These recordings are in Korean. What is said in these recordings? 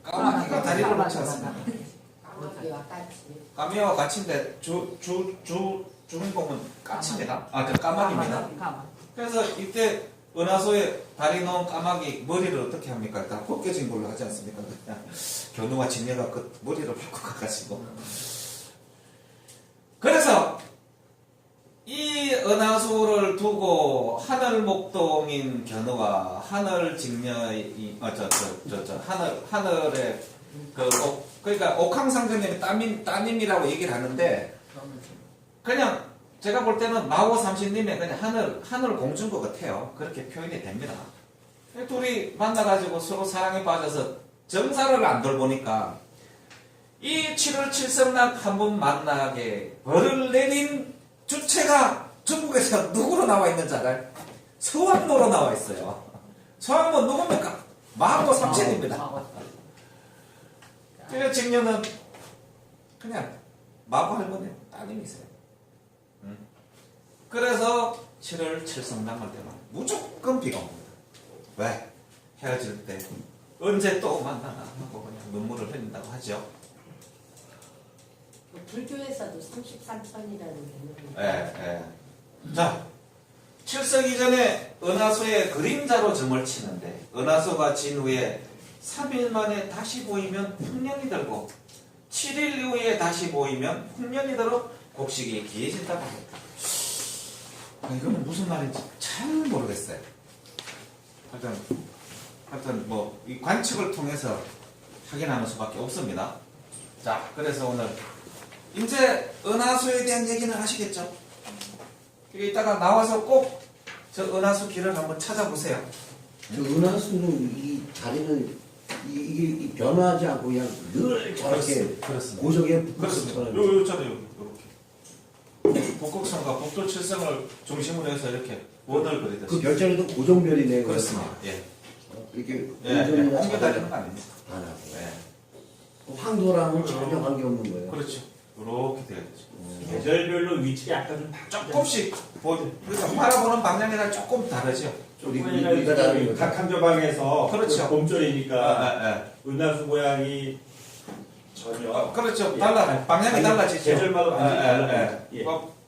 까마귀가 다리를 놓지 않습니다. 까마귀와 까치. 까미와 까치인데 주인공은 까치입니다. 저 까마귀입니다. 그래서 이때 은하수에 다리 놓은 까마귀 머리를 어떻게 합니까? 다 벗겨진 걸로 하지 않습니까? 그냥 견우가 진녀가 그 머리를 바꿔가지고. 그래서 이 은하수를 두고 하늘 목동인 견우가 하늘 직녀의 하늘에 그러니까 옥황상제님이 따님이라고 얘기를 하는데 그냥 제가 볼 때는 마오 삼신님의 그냥 하늘 공주인 것 같아요. 그렇게 표현이 됩니다. 둘이 만나가지고 서로 사랑에 빠져서 정사를 안 돌보니까 이 7월 7성락 한 번 만나게 벌을 내린 주체가 중국에서 누구로 나와 있는지 알아요? 서왕모로 나와 있어요. 서왕모 누굽니까? 마오 삼신입니다. 그래서 직녀는 그냥 마고 할머니 따님이세요. 그래서 7월 7성랑할 때만 무조건 비가 옵니다. 왜? 헤어질 때 언제 또 만나나 하고 그냥 눈물을 흘린다고 하죠. 불교에서도 33천이라는 개념이. 예. 자, 칠석 이전에 은하수의 그림자로 점을 치는데 은하수가 진 후에 3일 만에 다시 보이면 풍년이 들고 7일 이후에 다시 보이면 풍년이 들어 곡식이 귀해진다고 합니다. 이거는 무슨 말인지 잘 모르겠어요. 하여튼 뭐 이 관측을 통해서 확인하는 수밖에 없습니다. 자, 그래서 오늘 이제 은하수에 대한 얘기는 하시겠죠? 이따가 나와서 꼭 저 은하수 길을 한번 찾아보세요. 그 은하수는 이 다리는 이게 변화하지 않고 그냥 늘 저렇게 그렇습니다. 고정에 그렇습니다. 붙어있잖아요. 요처럼 이렇게 북극성과 북두 칠성을 중심으로 해서 이렇게 원을 그리듯이. 그 별자리도 고정별이네. 그렇습니다. 예. 이렇게 옮겨 다니는 거 아닙니다. 안 하고. 예. 황도랑은 전혀 관계없는 거예요. 그렇죠. 이렇게 돼야 되죠. 계절별로 위치가 약간 좀 조금씩 그러니까 바라보는 방향이랑 조금 다르죠. 우리가 다른 거죠. 각 한저방에서 그렇죠. 봄철이니까 은하수 모양이 전혀 그렇죠. 달라 방향이 달라지죠. 계절마다 완전히 달라요. 예.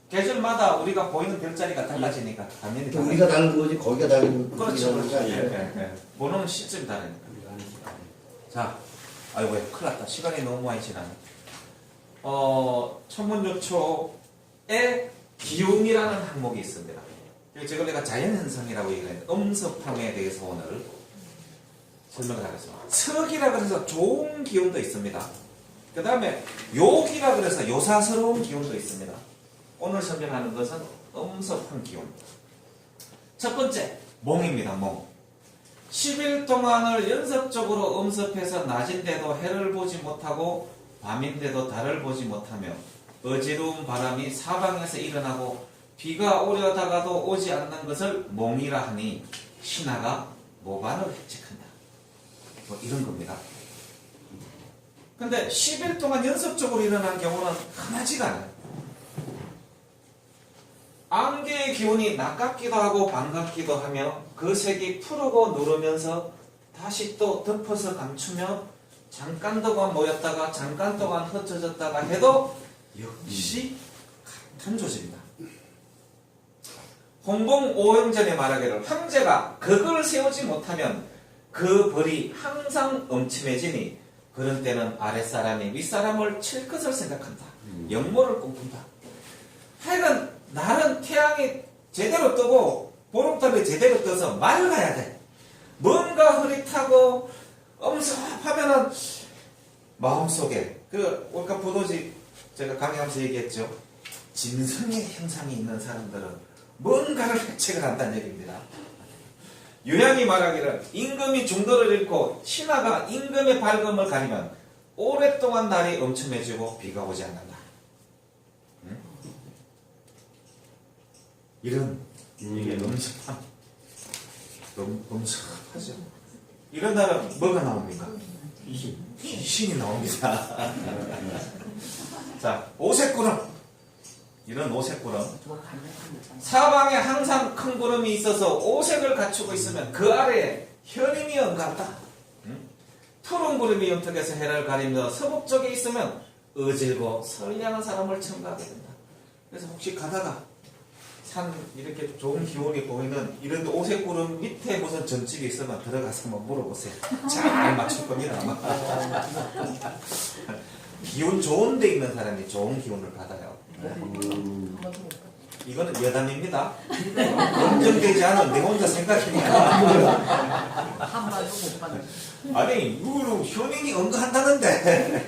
계절마다 우리가 보이는 별자리가 달라지니까 당연히 달라지죠. 우리가 다른 거지 거기가 다른 거 그렇죠. 거 그렇죠. 아니에요. 보는 시점이 다르니까. 자, 아이고 큰일 났다. 시간이 너무 많이 지나네. 천문요초에 기움이라는 항목이 있습니다. 지금 내가 자연현상이라고 얘기했는데 음습함에 대해서 오늘 설명을 하겠습니다. 석이라 그래서 좋은 기운도 있습니다. 그 다음에 욕이라 그래서 요사스러운 기운도 있습니다. 오늘 설명하는 것은 음습한 기운. 첫 번째, 몽입니다. 몽. 10일 동안을 연속적으로 음습해서 낮인데도 해를 보지 못하고 밤인데도 달을 보지 못하며 어지러운 바람이 사방에서 일어나고 비가 오려다가도 오지 않는 것을 몽이라 하니 신하가 모반을 획책한다. 뭐 이런 겁니다. 근데 10일 동안 연속적으로 일어난 경우는 흔하지가 않아요. 안개의 기운이 낮 같기도 하고 밤 같기도 하며 그 색이 푸르고 누르면서 다시 또 덮어서 감추며 잠깐 동안 모였다가 잠깐 동안 흩어졌다가 해도 역시 같은 조직입니다. 홍봉 오형전에 말하기를 황제가 극을 세우지 못하면 그 벌이 항상 엄침해지니 그런 때는 아랫사람이 윗사람을 칠 것을 생각한다. 역모를 꿈꾼다. 하여간 날은 태양이 제대로 뜨고 보름달이 제대로 떠서 맑아야 돼. 뭔가 흐릿하고 엄습하면은 마음속에 우리가 보도지 제가 강의하면서 얘기했죠. 진성의 현상이 있는 사람들은 뭔가를 획책을 한다는 얘기입니다. 유양이 말하기를 임금이 중도를 잃고 신하가 임금의 밝음을 가리면 오랫동안 날이 엄침해지고 비가 오지 않는다. 응? 이런 이게 음습함 음습하죠. 이런 날은 뭐가 나옵니까? 귀신이 나옵니다. 자, 오색구름. 이런 오색구름. 사방에 항상 큰 구름이 있어서 오색을 갖추고 있으면 그 아래에 현임이 언간다. 푸른 구름이 영턱에서 해를 가리며 서북 쪽에 있으면 어질고 선량한 사람을 첨가하게 된다. 그래서 혹시 가다가 산 이렇게 좋은 기온이 보이는 이런 오색 구름 밑에 무슨 전집이 있으면 들어가서 한번 물어보세요. 잘 맞출 겁니다. 아마. 기운 좋은 데 있는 사람이 좋은 기운을 받아요. 이거는 여담입니다. 검증되지 않은 내 혼자 생각이니까. 한 번도 못 봤네. 아니 이거는 현인이 언급한다는데.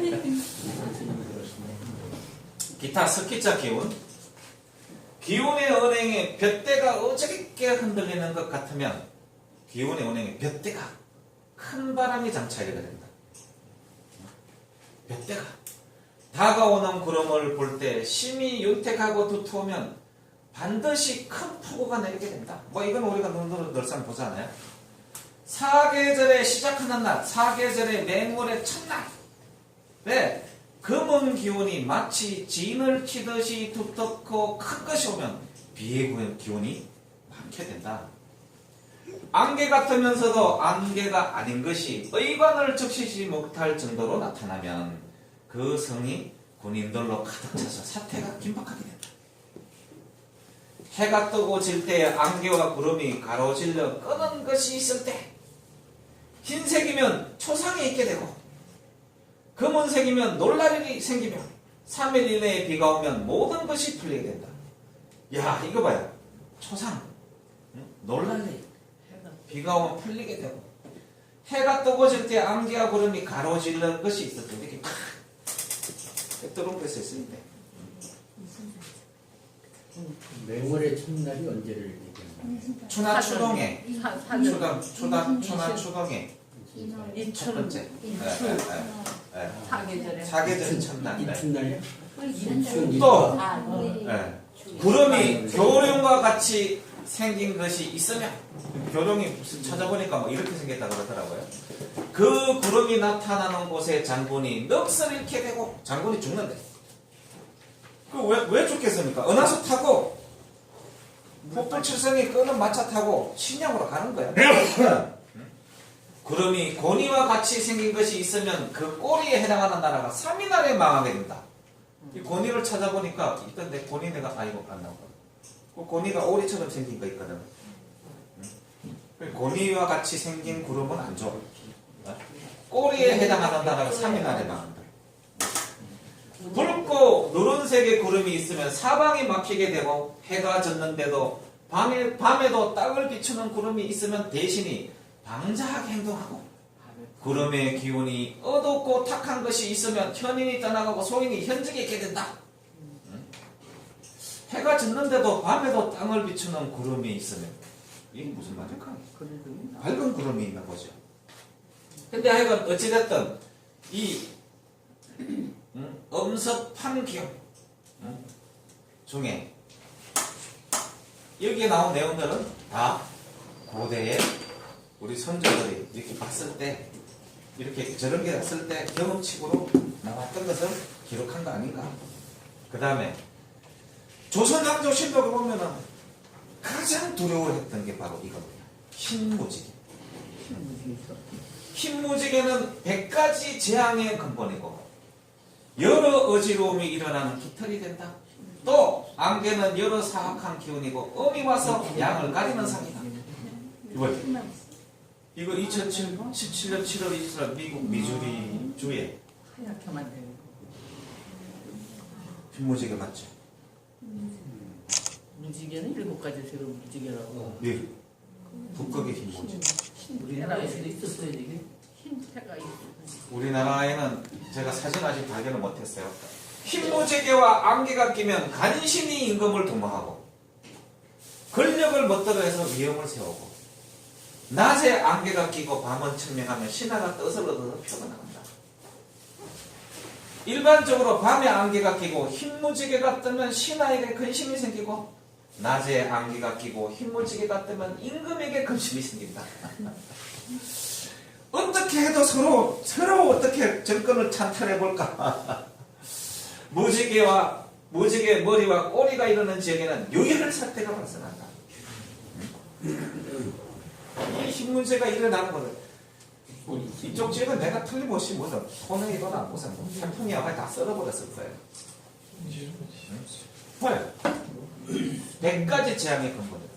기타 스키자 기운. 기운의 은행에 볕대가 어저께 흔들리는 것 같으면 기운의 은행에 볕대가 큰 바람이 장차게 된다. 볕대가 다가오는 구름을 볼 때 심히 윤택하고 두터우면 반드시 큰 폭우가 내리게 된다. 뭐 이건 우리가 눈으로 늘상 보잖아요. 사계절에 시작하는 날, 사계절의 맹월의 첫날. 네. 금은 기운이 마치 진을 치듯이 두텁고 큰 것이 오면 비의 기운이 많게 된다. 안개 같으면서도 안개가 아닌 것이 의관을 적시지 못할 정도로 나타나면 그 성이 군인들로 가득 차서 사태가 긴박하게 된다. 해가 뜨고 질 때 안개와 구름이 가로질러 끄는 것이 있을 때 흰색이면 초상이 있게 되고 검은색이면 놀랄 일이 생기며 3일 이내에 비가 오면 모든 것이 풀리게 된다. 야 이거 봐요. 초상 놀랄 일 비가 오면 풀리게 되고 해가 뜨고 질 때 안개와 구름이 가로질러 것이 있을 때 이렇게 팍 뜨는 것이 있을 때 맹월의 첫날이 언제를 얘기하는 추나 추동해 추나 추동해 첫 이춘 번째 사계절에 사계절 첫날 이튿날이야? 또 아, 구름이 교룡과 같이 생긴 것이 있으면 교룡이 무슨 찾아보니까 뭐 이렇게 생겼다 그러더라고요. 그 구름이 나타나는 곳에 장군이 넋을 잃게 되고 장군이 죽는데 왜 죽겠습니까? 은하수 타고 폭불칠성이 끄는 마차 타고 신양으로 가는 거야. 구름이 고니와 같이 생긴 것이 있으면 그 꼬리에 해당하는 나라가 3일 안에 망하게 된다. 이 고니를 찾아보니까 있던데 고니 내가 아이고 안 나오거든. 그 고니가 오리처럼 생긴 거 있거든. 고니와 같이 생긴 구름은 안 좋아. 꼬리에 해당하는 나라가 3일 안에 망한다. 붉고 누런색의 구름이 있으면 사방이 막히게 되고 해가 졌는데도 밤에도 땅을 비추는 구름이 있으면 대신이 방자하게 행동하고 구름의 기운이 어둡고 탁한 것이 있으면 현인이 떠나가고 소인이 현직에 있게 된다. 해가 졌는데도 밤에도 땅을 비추는 구름이 있으면 이게 무슨 말일까? 밝은 구름이 있는 거죠. 근데 하여간 어찌됐든 이 엄섭한 기운 중에 여기에 나온 내용들은 다 고대의 우리 선조들이 이렇게 봤을 때 이렇게 저런 게 났을 때 경험치고로 나왔던 것을 기록한 거 아닌가. 그 다음에 조선왕조 신록을 보면은 가장 두려워했던 게 바로 이겁니다. 흰무지개. 흰무지개는 100가지 재앙의 근본이고 여러 어지러움이 일어나는 깃털이 된다. 또 안개는 여러 사악한 기운이고 음이 와서 양을 가리는 상이다. 이거 2017년 7월 24일 미국 미주리 주에 하얗게 만드는 거. 흰무지개 맞죠? 무지개는 7가지 새로 무지개라고. 네. 북극의 흰무지개. 우리나라에서도 있었어요. 이게 흰태가 있어. 우리나라에는 제가 사진 아직 발견을 못했어요. 흰무지개와 안개가 끼면 간신히 임금을 도모하고 권력을 멋대로 해서 위험을 세우고 낮에 안개가 끼고 밤은 청명하면 신하가 뜻을 얻어서 표가 나간다. 일반적으로 밤에 안개가 끼고 흰무지개가 뜨면 신하에게 근심이 생기고 낮에 안개가 끼고 흰무지개가 뜨면 임금에게 근심이 생긴다. 어떻게 해도 서로 어떻게 정권을 찬탈해볼까. 무지개 머리와 꼬리가 이르는 지역에는 유혈 사태가 발생한다. 이 흰문제가 일어나는 거는 이쪽 지역은 내가 틀림없이 뭐든 토네이도나 무슨 뭐 태풍이 아마 다 썰어버렸을 거예요. 뭐예요? 100가지 재앙의 근본은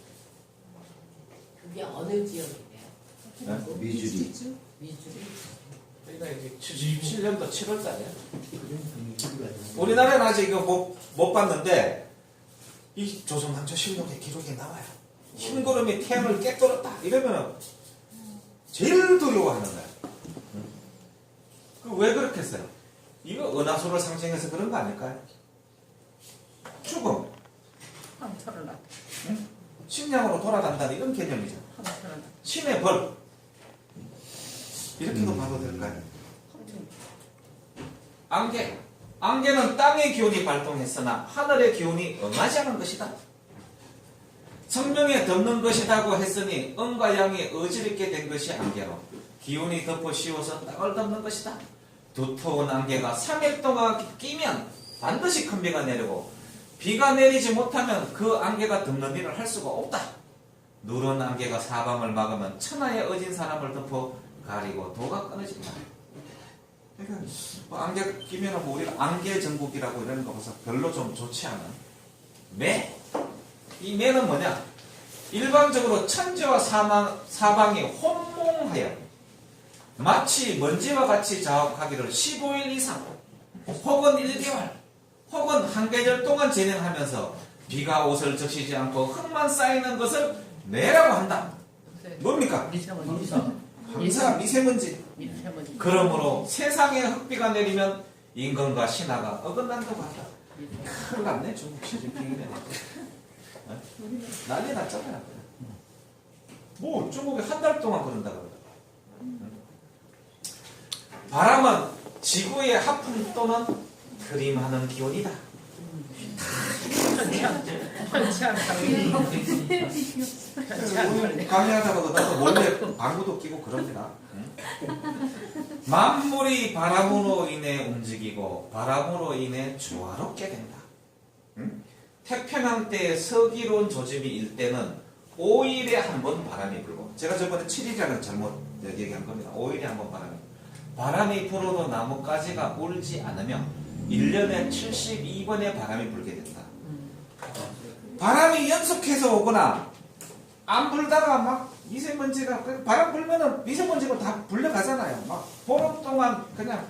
그게 어느 지역이에요? 미주리. 미주리? 저희가 이제 77년도 7월달이에요. 우리나라는 아직 이거 못 봤는데 이 조선왕조 실록의 기록에 나와요. 흰구름이 태양을 깨뜨렸다 이러면 제일 두려워하는 거야. 왜 그렇게 했어요? 이거 은하수를 상징해서 그런 거 아닐까요? 죽음, 황철을 놨. 식량으로 돌아간다는 이런 개념이잖아. 황철을 놨. 신의 벌 이렇게도 봐도 될까요? 안개는 땅의 기운이 발동했으나 하늘의 기운이 응하지 않은 것이다. 성령에 덮는 것이라고 했으니 응과 양이 어지럽게 된 것이 안개로 기운이 덮어 씌워서 땅을 덮는 것이다. 두터운 안개가 3일 동안 끼면 반드시 큰 비가 내리고 비가 내리지 못하면 그 안개가 덮는 일을 할 수가 없다. 누런 안개가 사방을 막으면 천하에 어진 사람을 덮어 가리고 도가 끊어진다. 그러니까 뭐 안개 끼면 뭐 우리가 안개 전국이라고 이러는 거 봐서 별로 좀 좋지 않은 매. 이 매는 뭐냐? 일반적으로 천지와 사방이 혼몽하여 마치 먼지와 같이 자욱하기를 15일 이상 혹은 1개월 혹은 한 계절 동안 진행하면서 비가 옷을 적시지 않고 흙만 쌓이는 것을 매라고 한다. 뭡니까? 미세먼지. 황사, 미세먼지. 미세먼지. 그러므로 세상에 흙비가 내리면 인간과 신하가 어긋난다고 한다. 큰일 났네 중국 시진핑이네. 난리 났잖아요. 뭐 중국이 한 달 동안 그런다 그러더라. 바람은 지구의 하품 또는 들이마는 기온이다. 편치한 강의. 오늘 강의하다가 나도 몰래 방구도 끼고 그럽니다. 만물이 바람으로 인해 움직이고 바람으로 인해 조화롭게 된다. 태평양 때 서기론 조짐이 일 때는 5일에 한 번 바람이 불고 제가 저번에 7일이라는 잘못 얘기한 겁니다. 5일에 한 번 바람이 불어도 나뭇가지가 울지 않으며 1년에 72번의 바람이 불게 된다. 바람이 연속해서 오거나 안 불다가 막 미세먼지가 바람 불면은 미세먼지가 다 불려가잖아요. 막 보름 동안 그냥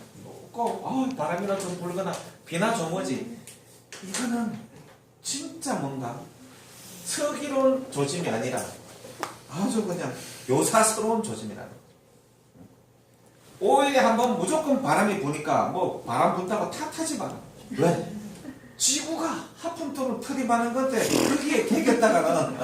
바람이라 좀 불거나 비나 좀 오지. 이거는 진짜 뭔가 서기론 조짐이 아니라 아주 그냥 요사스러운 조짐이라. 5일에 한 번 무조건 바람이 부니까 뭐 바람 분다고 탓하지 마라. 왜? 지구가 하품토록 틀이 많은 건데 거기에 개겼다가는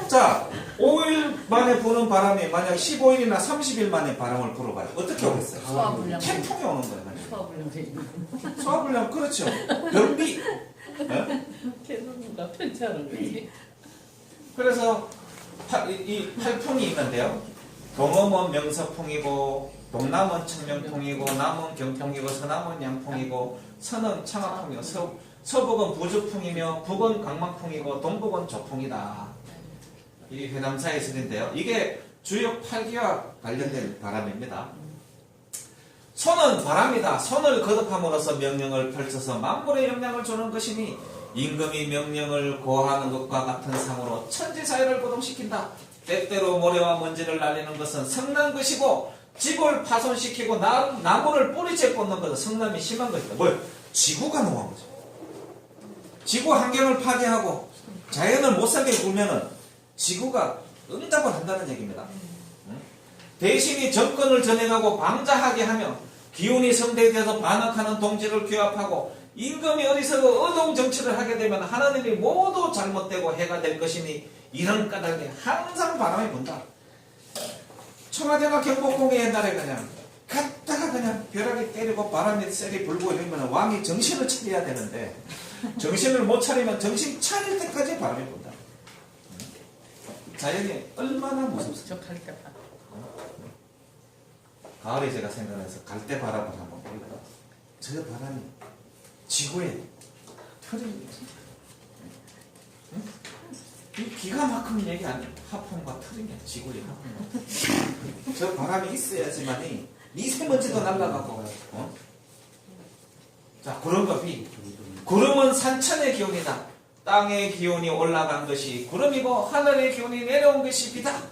자 5일 만에 부는 바람이 만약 15일이나 30일 만에 바람을 불어봐요. 어떻게 오겠어요? 소화불량. 태풍이 오는 거예요. 소화불량. 소화불량 그렇죠. 변비. 계속 편치하는 거지. 그래서 이 8풍이 있는데요. 동음은 명서풍이고 동남은 청명풍이고 남은 경풍이고 서남은 양풍이고 서는 청하풍이고 서북은 부주풍이며 북은 강망풍이고 동북은 조풍이다. 이 회담사의 설인데요. 이게 주역 8기와 관련된 바람입니다. 손은 바람이다. 손을 거듭함으로써 명령을 펼쳐서 만물에 영향을 주는 것이니 임금이 명령을 고하는 것과 같은 상으로 천지사회를 고동시킨다. 때때로 모래와 먼지를 날리는 것은 성난 것이고 집을 파손시키고 나무를 뿌리째 꽂는 것은 성남이 심한 것이다. 뭐예요? 지구가 노한 거죠. 지구 환경을 파괴하고 자연을 못살게 굴면은 지구가 응답을 한다는 얘기입니다. 대신이 정권을 전행하고 방자하게 하며 기운이 성대되어서 반역하는 동지를 규합하고 임금이 어리석어 어동 정치를 하게 되면 하는 일이 모두 잘못되고 해가 될 것이니 이런 까닭에 항상 바람이 분다. 청와대나 경복궁에 옛날에 그냥 갔다가 그냥 벼락이 때리고 바람이 세리 불고 이러면 왕이 정신을 차려야 되는데 정신을 못 차리면 정신 차릴 때까지 바람이 분다. 자연이 얼마나 무섭습니까? 저 갈대파. 가을에 제가 생각해서 갈대 바람을 한번 보니까 저 바람이 지구에 털이 이 기가 막힌 얘기 아니야. 하품과 틀리냐 지구의 하품. 저 바람이 있어야지만이 미세먼지도 날라가고. 자, 구름과 비. 구름은 산천의 기온이다. 땅의 기온이 올라간 것이 구름이고 하늘의 기온이 내려온 것이 비다.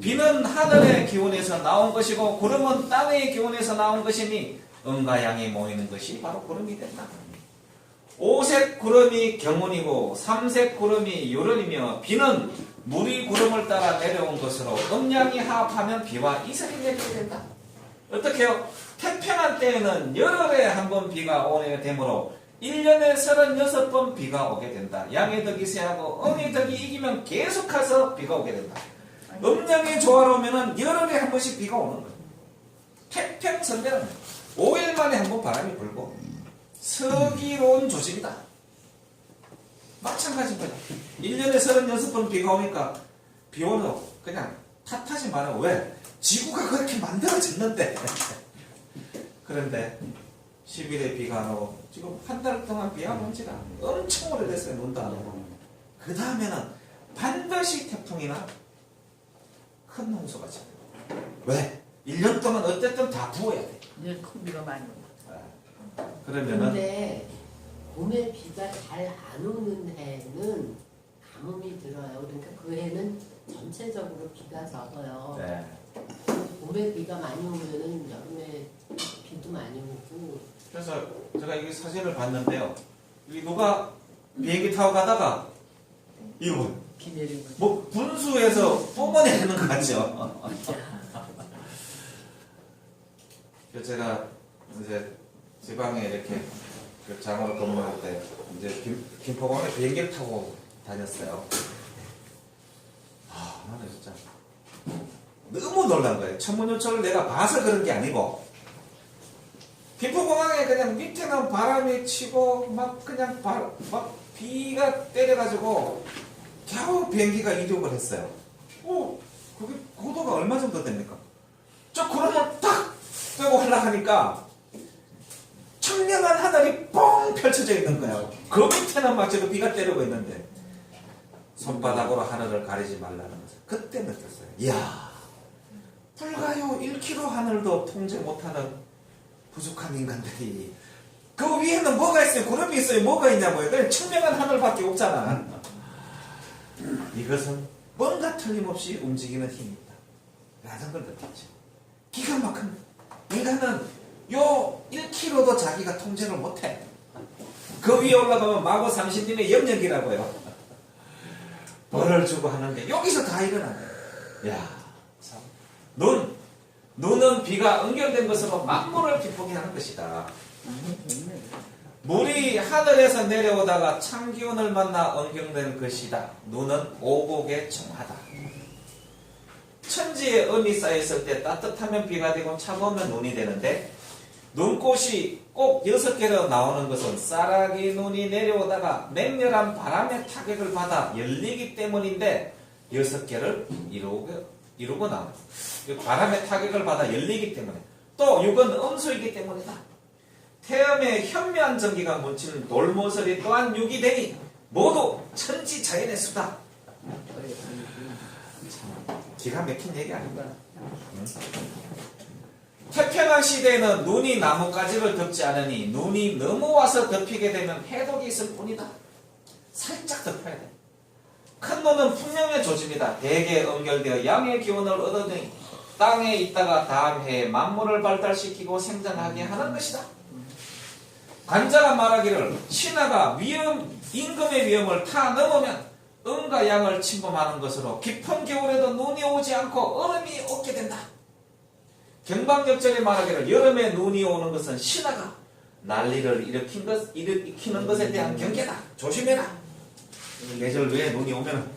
비는 하늘의 기온에서 나온 것이고 구름은 땅의 기온에서 나온 것이니 음과 양이 모이는 것이 바로 구름이 된다. 5색 구름이 경운이고 3색 구름이 요런이며 비는 물이 구름을 따라 내려온 것으로 음양이 합하면 비와 이슬이 내리게 된다. 어떻게 해요? 태평한 때에는 열흘에 한 번 비가 오게 되므로 1년에 36번 비가 오게 된다. 양의 덕이 세하고 음의 덕이 이기면 계속해서 비가 오게 된다. 음양이 조화로우면 열흘에 한 번씩 비가 오는 거예요. 태평선대는 5일 만에 한 번 바람이 불고 서기로운 조짐이다. 마찬가지인 거다. 1년에 36번 비가 오니까 비 오는 그냥 탓하지 말아요. 왜? 지구가 그렇게 만들어졌는데. 그런데 10일에 비가 안 오고 지금 한 달 동안 비가 온 지가 엄청 오래됐어요. 눈도 안 오고. 그 다음에는 반드시 태풍이나 큰 홍수가 찾아요. 왜? 1년 동안 어쨌든 다 부어야 돼. 이제 큰 비가 많이 온다. 그러면은 근데 봄에 비가 잘 안 오는 해는 가뭄이 들어요. 그러니까 그 해는 전체적으로 비가 적어요. 네. 봄에 비가 많이 오면은 여름에 비도 많이 오고. 그래서 제가 이 사진을 봤는데요. 여기 누가 비행기 타고 가다가 이거 비 내리고. 뭐 분수에서 뿜어내는 거 같죠? 그래서 제가 이제 지방에 이렇게 그 장으로 근무할 때 이제 김포공항에 비행기를 타고 다녔어요. 아, 나는 진짜 너무 놀란 거예요. 천문요철을 내가 봐서 그런 게 아니고 김포공항에 그냥 밑에는 바람이 치고 막 그냥 막 비가 때려가지고 겨우 비행기가 이륙을 했어요. 그게 고도가 얼마 정도 됩니까? 저 구름을 딱 빼고 올라가니까 청량한 하늘이 뻥 펼쳐져 있는 거예요. 그 밑에는 막 지금 비가 때리고 있는데 손바닥으로 하늘을 가리지 말라는 거죠. 그때 느꼈어요. 이야, 불가요 1km 하늘도 통제 못하는 부족한 인간들이 그 위에는 뭐가 있어요? 구름이 있어요? 뭐가 있냐고요? 그냥 청량한 하늘밖에 없잖아. 이것은 뭔가 틀림없이 움직이는 힘이 있다 라는 걸 느꼈죠. 기가 막힌 인간은 요 1km도 자기가 통제를 못해. 그 위에 올라가면 마고 삼신님의 영역이라고요. 벌을 주고 하는데 여기서 다 일어나네. 야, 참. 눈은 비가 응결된 것으로 만물을 기쁘게 하는 것이다. 물이 하늘에서 내려오다가 찬기운을 만나 응경된 것이다. 눈은 오곡에 정하다. 천지에 음이 쌓였을 때 따뜻하면 비가 되고 차가우면 눈이 되는데 눈꽃이 꼭 6개로 나오는 것은 쌀아기 눈이 내려오다가 맹렬한 바람의 타격을 받아 열리기 때문인데 6개를 이루고 나옵니다. 바람의 타격을 받아 열리기 때문에 또 6은 음수이기 때문이다. 태음에 현묘한 전기가 묻히는 돌모서리 또한 6이 되니 모두 천지 자연의 수다. 기가 막힌 얘기 아닌가? 태평한 시대에는 눈이 나뭇가지를 덮지 않으니 눈이 넘어와서 덮이게 되면 해독이 있을 뿐이다. 살짝 덮어야 돼. 큰 눈은 풍령의 조짐이다. 대개 응결되어 양의 기운을 얻으니 땅에 있다가 다음 해에 만물을 발달시키고 생장하게 하는 것이다. 관자가 말하기를 신하가 임금의 위험을 타 넘으면 음과 양을 침범하는 것으로 깊은 겨울에도 눈이 오지 않고 얼음이 없게 된다. 경방역전에 말하기를 여름에 눈이 오는 것은 신하가 난리를 일으키는 것에 대한 경계다. 조심해라. 계절 외에 눈이 오면